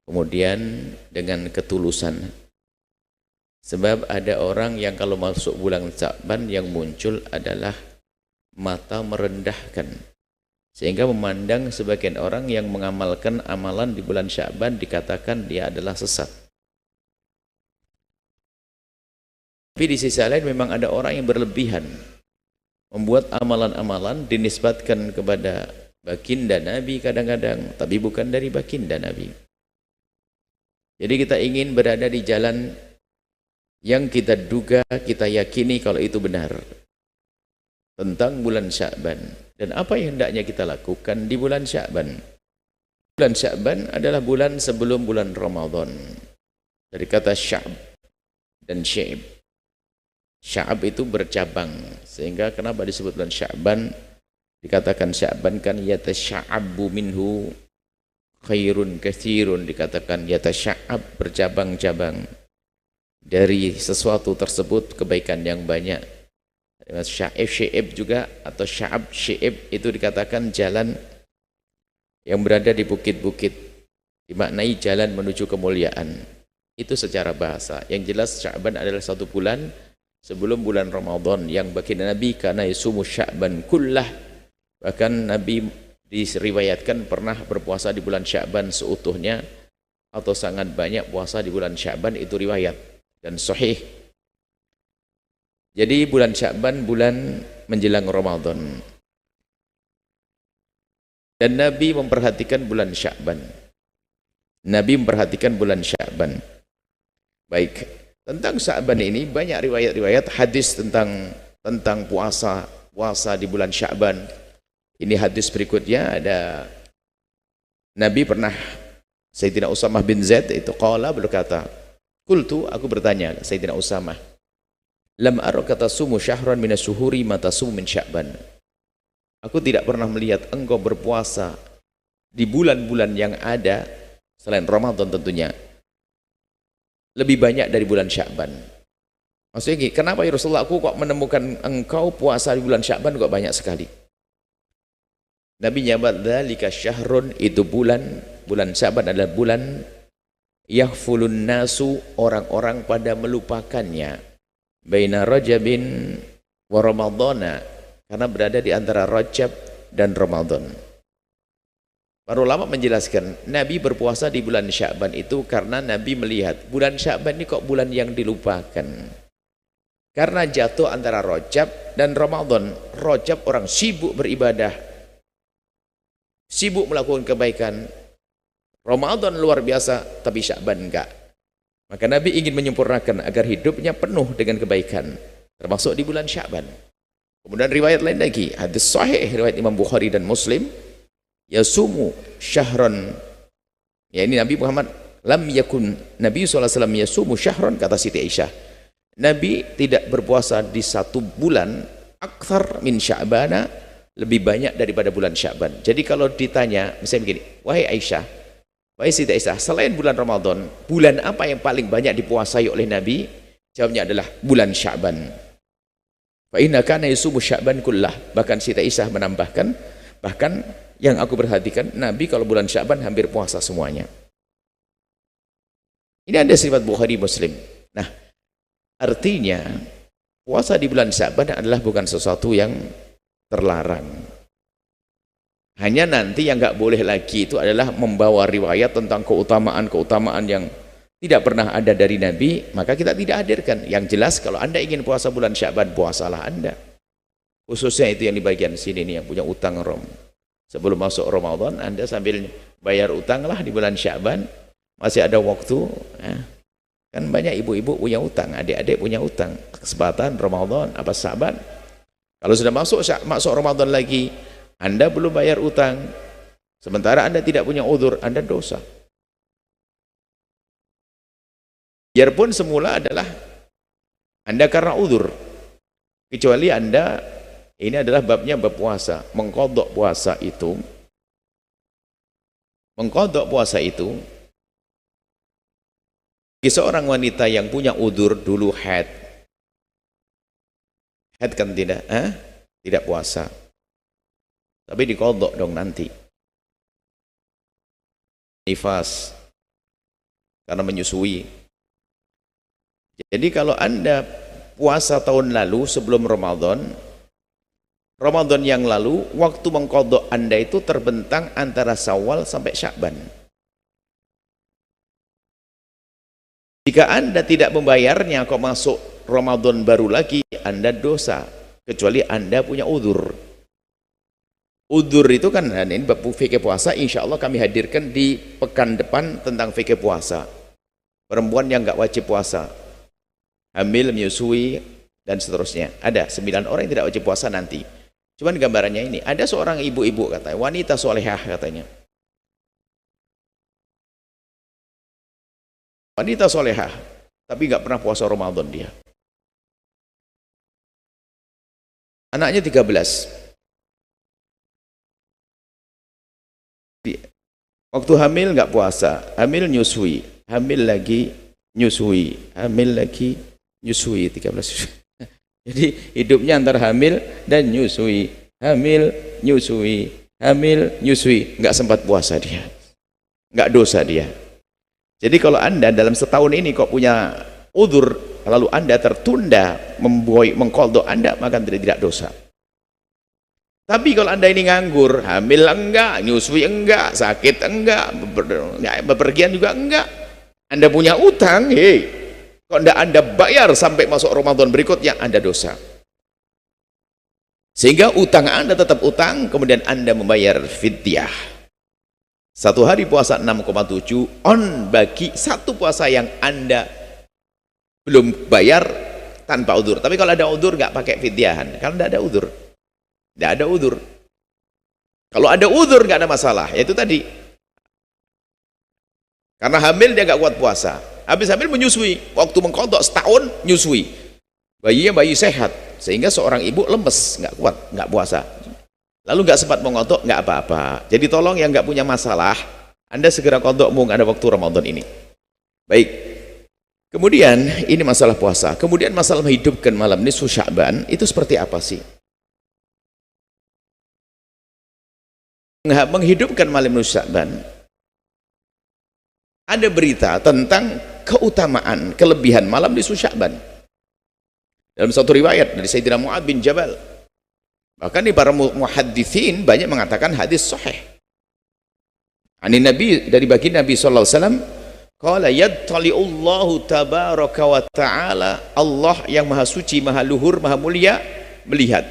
kemudian dengan ketulusan. Sebab ada orang yang kalau masuk bulan Sya'ban yang muncul adalah mata merendahkan, sehingga memandang sebagian orang yang mengamalkan amalan di bulan Sya'ban dikatakan dia adalah sesat. Tapi di sisi lain memang ada orang yang berlebihan, membuat amalan-amalan dinisbatkan kepada baginda Nabi kadang-kadang, tapi bukan dari baginda Nabi. Jadi kita ingin berada di jalan yang kita duga, kita yakini kalau itu benar tentang bulan Sya'ban. Dan apa yang hendaknya kita lakukan di bulan Sya'ban? Bulan Sya'ban adalah bulan sebelum bulan Ramadan. Dari kata Sya'b dan Syi'b. Sya'b itu bercabang, sehingga kenapa disebut bulan Sya'ban? Dikatakan Sya'ban kan yatasya'abu minhu khairun katsirun, dikatakan yatasya'ab, bercabang-cabang dari sesuatu tersebut kebaikan yang banyak. Syi'ib juga atau Sya'ab, Syi'ib itu dikatakan jalan yang berada di bukit-bukit, dimaknai jalan menuju kemuliaan. Itu secara bahasa. Yang jelas Sya'ban adalah satu bulan sebelum bulan Ramadan yang baginda Nabi karena yasumu Sya'ban kullah. Bahkan Nabi diriwayatkan pernah berpuasa di bulan Sya'ban seutuhnya atau sangat banyak puasa di bulan Sya'ban, itu riwayat dan sahih. Jadi bulan Sya'ban bulan menjelang Ramadan. Dan Nabi memperhatikan bulan Sya'ban. Nabi memperhatikan bulan Sya'ban. Baik, tentang Sya'ban ini banyak riwayat-riwayat hadis tentang puasa di bulan Sya'ban. Ini hadis berikutnya ada Nabi pernah, Sayyidina Usamah bin Zaid itu qala, berkata, qultu, aku bertanya Sayyidina Usamah, lam araka tasumu syahran minas syuhuri ma tasumu min Sya'ban. Aku tidak pernah melihat engkau berpuasa di bulan-bulan yang ada selain Ramadan tentunya lebih banyak dari bulan Sya'ban. Maksudnya gini, kenapa ya Rasulullah, aku kok menemukan engkau puasa di bulan Sya'ban kok banyak sekali? Nabi nyabat, dzalika syahrun, itu bulan Sya'ban adalah bulan yahfulun nasu, orang-orang pada melupakannya, baina Rajabin wa Ramadana, karena berada di antara Rajab dan Ramadan. Para ulama menjelaskan Nabi berpuasa di bulan Sya'ban itu karena Nabi melihat bulan Sya'ban ini kok bulan yang dilupakan, karena jatuh antara Rajab dan Ramadan. Rajab orang sibuk beribadah, sibuk melakukan kebaikan. Ramadan luar biasa, tapi Sya'ban enggak. Maka Nabi ingin menyempurnakan agar hidupnya penuh dengan kebaikan, termasuk di bulan Sya'ban. Kemudian riwayat lain lagi, hadis sahih riwayat Imam Bukhari dan Muslim, yasumu syahran. Ya, ini Nabi Muhammad lam yakun Nabi SAW yasumu syahran, kata Siti Aisyah. Nabi tidak berpuasa di satu bulan akthar min Sya'bana, lebih banyak daripada bulan Sya'ban. Jadi kalau ditanya misalnya begini, wahai Aisyah, wahai Siti Aisyah, selain bulan Ramadan, bulan apa yang paling banyak dipuasai oleh Nabi? Jawabnya adalah bulan Sya'ban. Fa inna kana yasumu Sya'ban kullah. Bahkan Siti Aisyah menambahkan, bahkan yang aku perhatikan, Nabi kalau bulan Sya'ban hampir puasa semuanya. Ini ada sifat Bukhari Muslim. Nah, artinya puasa di bulan Sya'ban adalah bukan sesuatu yang terlarang. Hanya nanti yang nggak boleh lagi itu adalah membawa riwayat tentang keutamaan-keutamaan yang tidak pernah ada dari Nabi, maka kita tidak hadirkan. Yang jelas kalau Anda ingin puasa bulan Sya'ban, puasalah Anda. Khususnya itu yang di bagian sini nih, yang punya utang Rom. Sebelum masuk Ramadan, Anda sambil bayar utang lah di bulan Sya'ban, masih ada waktu. Ya. Kan banyak ibu-ibu punya utang, adik-adik punya utang. Kesempatan Ramadan apa Sya'ban. Kalau sudah masuk Ramadan lagi, Anda belum bayar utang, sementara Anda tidak punya udzur, Anda dosa. Biarpun semula adalah Anda karena udzur, kecuali Anda, ini adalah babnya bab puasa, mengqadha puasa itu. Mengqadha puasa itu bagi seorang wanita yang punya udzur dulu haid kan tidak puasa, tapi diqadha dong nanti. Nifas, karena menyusui. Jadi kalau Anda puasa tahun lalu sebelum Ramadan yang lalu, waktu mengqadha Anda itu terbentang antara Syawal sampai Sya'ban. Jika Anda tidak membayarnya kok masuk Ramadan baru lagi, Anda dosa, kecuali Anda punya udzur. Udzur itu kan, ini bab fikih puasa, insya Allah kami hadirkan di pekan depan tentang fikih puasa. Perempuan yang nggak wajib puasa, hamil, menyusui, dan seterusnya. Ada 9 orang yang tidak wajib puasa nanti. Cuman gambarannya ini, ada seorang ibu-ibu katanya, wanita solehah katanya. Wanita solehah, tapi nggak pernah puasa Ramadan dia. Anaknya 13. Waktu hamil nggak puasa, hamil nyusui, hamil lagi nyusui, hamil lagi nyusui 13. Jadi hidupnya antara hamil dan nyusui, hamil nyusui, hamil nyusui, nggak sempat puasa dia, nggak dosa dia. Jadi kalau Anda dalam setahun ini kok punya udzur, lalu Anda tertunda mengqadha Anda, maka tidak dosa. Tapi kalau Anda ini nganggur, hamil enggak, nyusui enggak, sakit enggak, bepergian juga enggak, Anda punya utang, kok enggak Anda bayar sampai masuk Ramadan berikutnya, Anda dosa. Sehingga utang Anda tetap utang, kemudian Anda membayar fidyah. Satu hari puasa 6,7 on bagi satu puasa yang Anda belum bayar tanpa udzur. Tapi kalau ada udzur nggak pakai fidyahan. Kalau tidak ada udzur, tidak ada udzur. Kalau ada udzur nggak ada masalah. Yaitu tadi, karena hamil dia nggak kuat puasa. Habis hamil menyusui, waktu mengqadha setahun nyusui. Bayinya bayi sehat, sehingga seorang ibu lemes, nggak kuat, nggak puasa. Lalu nggak sempat mengqadha, nggak apa-apa. Jadi tolong yang nggak punya masalah, Anda segera qadha mumpung ada waktu Ramadan ini. Baik. Kemudian ini masalah puasa. Kemudian masalah menghidupkan malam nisfu Sya'ban itu seperti apa sih? Menghidupkan malam nisfu Sya'ban, ada berita tentang keutamaan, kelebihan malam nisfu Sya'ban. Dalam satu riwayat dari Sayyidina Mu'adz bin Jabal, bahkan di para muhadditsin banyak mengatakan hadis sahih. Ani Nabi, dari baginda Nabi sallallahu alaihi wasallam, qala yattali'ullahu tabaraka wa ta'ala, Allah yang maha suci, maha luhur, maha mulia melihat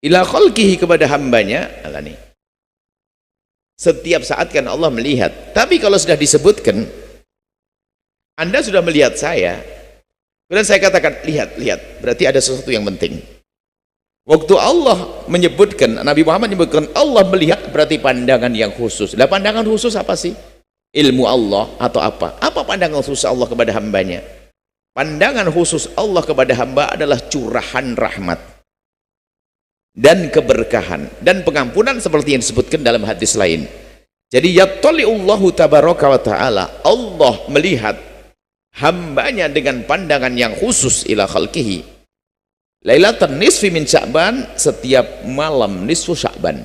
ila khalqihi, kepada hambanya. Alani, setiap saat kan Allah melihat. Tapi kalau sudah disebutkan Anda sudah melihat saya, kemudian saya katakan lihat, berarti ada sesuatu yang penting. Waktu Allah menyebutkan, Nabi Muhammad menyebutkan Allah melihat, berarti pandangan yang khusus. Lah pandangan khusus apa sih? Ilmu Allah atau apa? Apa pandangan khusus Allah kepada hambanya? Pandangan khusus Allah kepada hamba adalah curahan rahmat dan keberkahan dan pengampunan seperti yang disebutkan dalam hadis lain. Jadi yattali'ullahu tabaraka wa ta'ala, Allah melihat hambanya dengan pandangan yang khusus ila khalqihi lailatan nisfi min Sya'ban, setiap malam nisfu Sya'ban.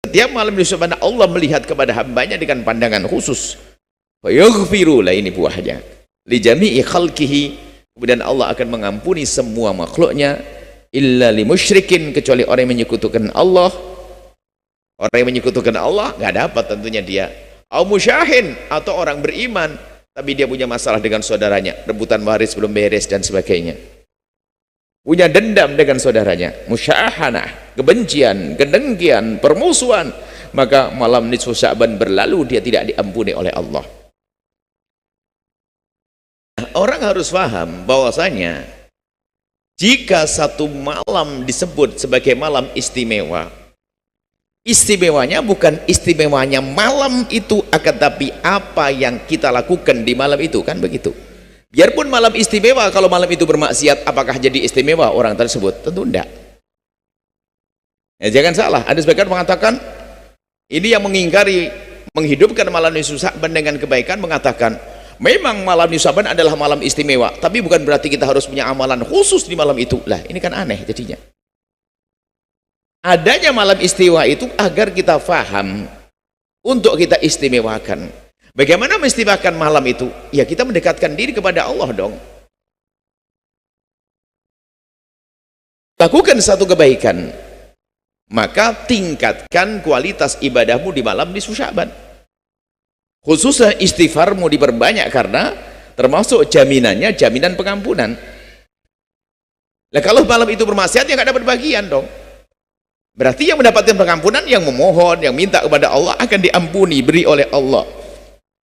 Setiap malam nisfu Sya'ban Allah melihat kepada hambanya dengan pandangan khusus. Fa yaghfiru, lah ini buahnya, li jami'i khalqihi, kemudian Allah akan mengampuni semua makhluknya, illa li musyrikin, kecuali orang yang menyekutukan Allah. Orang yang menyekutukan Allah nggak dapat tentunya dia. Au musyahin, atau orang beriman tapi dia punya masalah dengan saudaranya, rebutan waris belum beres dan sebagainya, punya dendam dengan saudaranya, musyahanah, kebencian, kedengkian, permusuhan, maka malam nisfu Sya'ban berlalu, dia tidak diampuni oleh Allah. Orang harus paham bahwasanya jika satu malam disebut sebagai malam istimewa, istimewanya bukan istimewanya malam itu, akan tapi apa yang kita lakukan di malam itu, kan begitu. Biarpun malam istimewa, kalau malam itu bermaksiat, apakah jadi istimewa orang tersebut? Tentu enggak. Ya, jangan salah, ada sebagian mengatakan ini yang mengingkari menghidupkan malam nisfu Sya'ban dengan kebaikan, mengatakan memang malam nisfu Sya'ban adalah malam istimewa, tapi bukan berarti kita harus punya amalan khusus di malam itu. Lah ini kan aneh jadinya. Adanya malam istiwa itu agar kita faham untuk kita istimewakan. Bagaimana mengistimewakan malam itu? Ya kita mendekatkan diri kepada Allah dong. Lakukan satu kebaikan, maka tingkatkan kualitas ibadahmu di malam nisfu Sya'ban. Khususnya istighfarmu diperbanyak, karena termasuk jaminannya jaminan pengampunan. Nah, kalau malam itu bermaksiat, ya nggak dapat bagian dong. Berarti yang mendapatkan pengampunan yang memohon, yang minta kepada Allah akan diampuni, beri oleh Allah.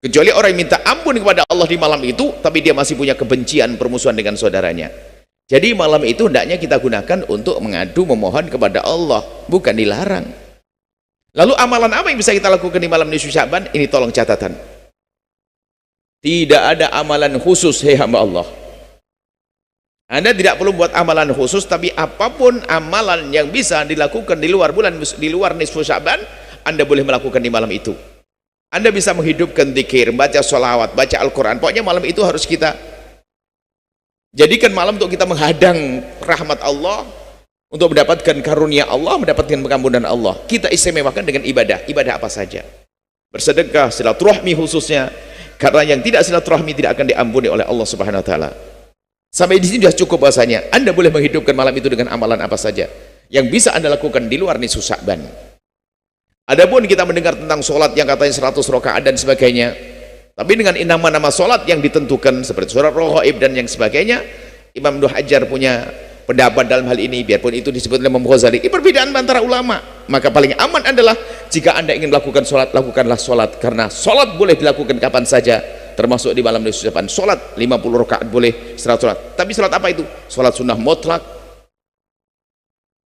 Kecuali orang yang minta ampun kepada Allah di malam itu, tapi dia masih punya kebencian, permusuhan dengan saudaranya. Jadi malam itu hendaknya kita gunakan untuk mengadu, memohon kepada Allah, bukan dilarang. Lalu amalan apa yang bisa kita lakukan di malam nisfu Sya'ban? Ini tolong catatan. Tidak ada amalan khusus, hei hamba Allah. Anda tidak perlu buat amalan khusus, tapi apapun amalan yang bisa dilakukan di luar nisfu Sya'ban, Anda boleh melakukan di malam itu. Anda bisa menghidupkan zikir, baca sholawat, baca Al-Quran. Pokoknya malam itu harus kita jadikan malam untuk kita menghadang rahmat Allah, untuk mendapatkan karunia Allah, mendapatkan pengampunan Allah. Kita istimewakan dengan ibadah. Ibadah apa saja? Bersedekah, silaturahmi khususnya, karena yang tidak silaturahmi tidak akan diampuni oleh Allah Subhanahu wa taala. Sampai di sini sudah cukup bahasanya. Anda boleh menghidupkan malam itu dengan amalan apa saja yang bisa Anda lakukan di luar nisfu Sya'ban. Adapun kita mendengar tentang sholat yang katanya 100 rakaat dan sebagainya, tapi dengan nama-nama sholat yang ditentukan seperti surat Raghaib dan yang sebagainya, Imam Ibnu Hajar punya pendapat dalam hal ini, biarpun itu disebut oleh Imam Ghazali. Ini perbedaan antara ulama. Maka paling aman adalah jika Anda ingin melakukan sholat, lakukanlah sholat, karena sholat boleh dilakukan kapan saja, termasuk di malam nisfu Sya'ban. Sholat 50 rakaat boleh, 100 sholat. Tapi sholat apa itu? Sholat sunnah mutlak,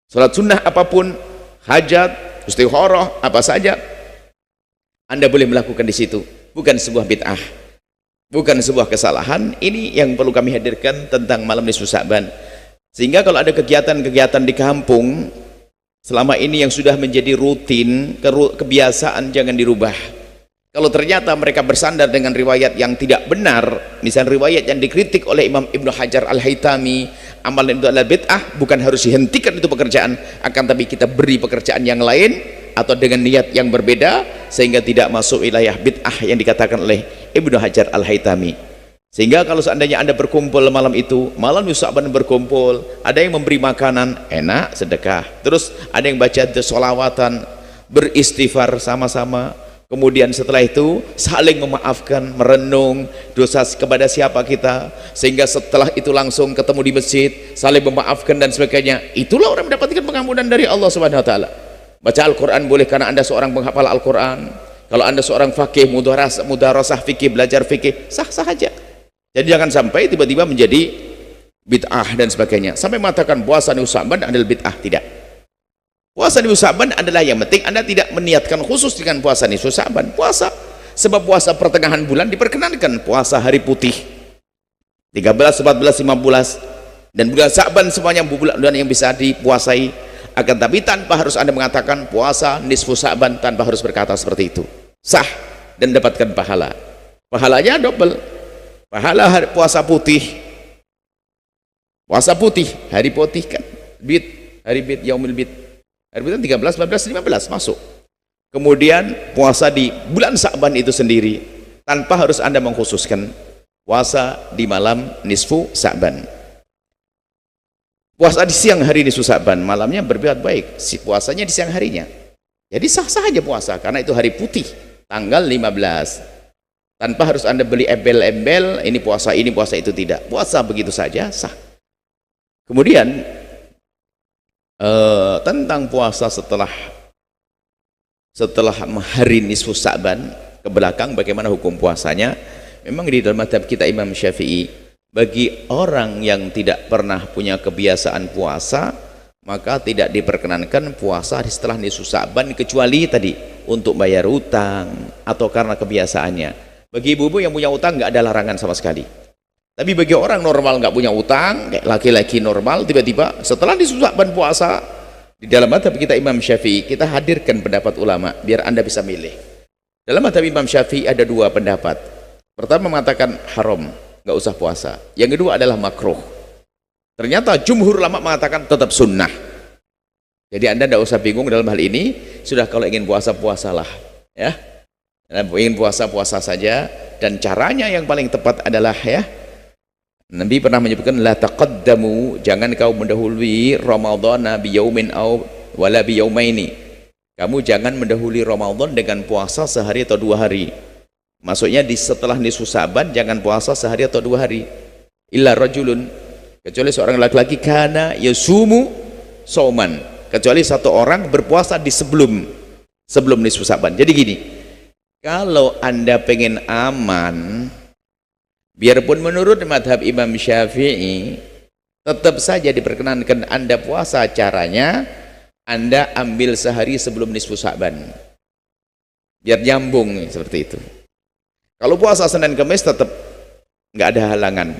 sholat sunnah apapun, hajat, istikharah, apa saja Anda boleh melakukan di situ. Bukan sebuah bid'ah, bukan sebuah kesalahan. Ini yang perlu kami hadirkan tentang malam nisfu Sya'ban. Sehingga kalau ada kegiatan-kegiatan di kampung selama ini yang sudah menjadi rutin, kebiasaan, jangan dirubah. Kalau ternyata mereka bersandar dengan riwayat yang tidak benar, misalnya riwayat yang dikritik oleh Imam Ibnu Hajar Al-Haytami, amalan itu adalah bid'ah, bukan harus dihentikan itu pekerjaan, akan tapi kita beri pekerjaan yang lain atau dengan niat yang berbeda, sehingga tidak masuk wilayah bid'ah yang dikatakan oleh Ibnu Hajar Al-Haytami. Sehingga kalau seandainya Anda berkumpul malam itu, malam nisfu Sya'ban berkumpul, ada yang memberi makanan, enak, sedekah. Terus ada yang baca sholawatan, beristighfar sama-sama. Kemudian setelah itu saling memaafkan, merenung dosa kepada siapa kita, sehingga setelah itu langsung ketemu di masjid, saling memaafkan dan sebagainya. Itulah orang mendapatkan pengampunan dari Allah Subhanahu wa taala. Baca Al-Quran boleh karena Anda seorang penghafal Al-Quran. Kalau Anda seorang fakih, mudarasah fikih, belajar fikih, sah-sah saja. Jadi jangan sampai tiba-tiba menjadi bid'ah dan sebagainya. Sampai mengatakan puasa nisfu Sya'ban adalah bid'ah, tidak. Puasa nisfu Sya'ban adalah yang penting Anda tidak meniatkan khusus dengan puasa nisfu Sya'ban. Puasa, sebab puasa pertengahan bulan diperkenankan, puasa hari putih 13, 14, 15 dan bulan Sya'ban semuanya bulan yang bisa dipuasai. Akan tapi tanpa harus Anda mengatakan puasa nisfu Sya'ban, tanpa harus berkata seperti itu, sah dan dapatkan pahala. Pahalanya double. Pahala hari puasa putih, hari putih kan, hari bid, yaumil bid, hari bid 13, 14, 15 masuk. Kemudian puasa di bulan Sya'ban itu sendiri, tanpa harus Anda mengkhususkan puasa di malam nisfu Sya'ban. Puasa di siang hari nisfu Sya'ban, malamnya berbuat baik, puasanya di siang harinya. Jadi sah-sah aja puasa, karena itu hari putih, tanggal 15. Tanpa harus Anda beli embel-embel, ini puasa itu, tidak. Puasa begitu saja, sah. Kemudian tentang puasa setelah hari nisfu Sya'ban ke belakang, bagaimana hukum puasanya? Memang di dalam mazhab kita Imam Syafi'i, bagi orang yang tidak pernah punya kebiasaan puasa, maka tidak diperkenankan puasa setelah nisfu Sya'ban, kecuali tadi untuk bayar utang atau karena kebiasaannya. Bagi ibu-ibu yang punya utang nggak ada larangan sama sekali. Tapi bagi orang normal nggak punya utang, kayak laki-laki normal, tiba-tiba setelah nisfu Sya'ban puasa, di dalam mazhab kita Imam Syafi'i, kita hadirkan pendapat ulama biar Anda bisa milih. Dalam mazhab Imam Syafi'i ada dua pendapat. Pertama mengatakan haram, nggak usah puasa. Yang kedua adalah makruh. Ternyata jumhur ulama mengatakan tetap sunnah. Jadi Anda tidak usah bingung dalam hal ini. Sudah, kalau ingin puasa, puasalah, ya. ingin puasa saja, dan caranya yang paling tepat adalah ya, Nabi pernah menyebutkan la taqaddamu, jangan kau mendahului Ramadhana biyaumin aw wala biyaumaini. Kamu jangan mendahului Ramadan dengan puasa sehari atau 2 hari. Maksudnya setelah nisfu Sa'ban jangan puasa sehari atau 2 hari. Illa rajulun, kecuali seorang laki-laki, kana yasumu sauman, kecuali satu orang berpuasa di sebelum nisfu Sa'ban. Jadi gini, kalau Anda pengen aman, biarpun menurut madhab Imam Syafi'i tetap saja diperkenankan Anda puasa, caranya Anda ambil sehari sebelum nisfu Sa'ban biar nyambung seperti itu. Kalau puasa Senin Kamis tetap nggak ada halangan.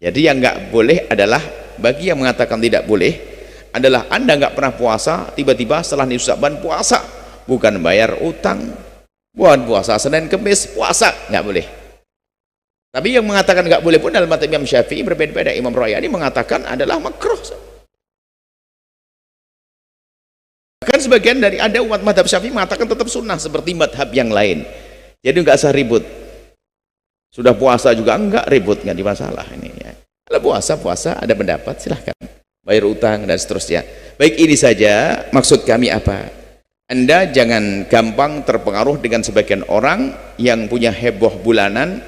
Jadi yang nggak boleh adalah, bagi yang mengatakan tidak boleh adalah Anda nggak pernah puasa, tiba-tiba setelah nisfu Sa'ban puasa, bukan bayar utang, bukan puasa Senin Kamis puasa, nggak boleh. Tapi yang mengatakan nggak boleh pun dalam madhab Imam Syafi'i berbeda-beda. Imam Royani mengatakan adalah makruh. Bahkan sebagian dari ada umat madhab Syafi'i mengatakan tetap sunnah seperti madhab yang lain. Jadi nggak usah ribut. Sudah puasa juga enggak ribut, nggak di masalah ini ya. Kalau puasa ada pendapat silahkan bayar utang dan seterusnya. Baik, ini saja maksud kami apa. Anda jangan gampang terpengaruh dengan sebagian orang yang punya heboh bulanan.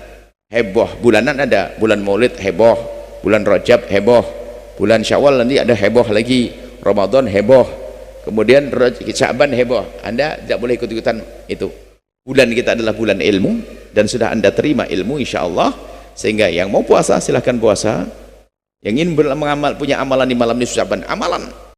Heboh bulanan ada, bulan Maulid heboh, bulan Rajab heboh, bulan Syawal nanti ada heboh lagi, Ramadan heboh, kemudian Sya'ban heboh. Anda tidak boleh ikut-ikutan itu. Bulan kita adalah bulan ilmu, dan sudah Anda terima ilmu insyaallah, sehingga yang mau puasa silahkan puasa, yang ingin punya amalan di malam nisfu Sya'ban, amalan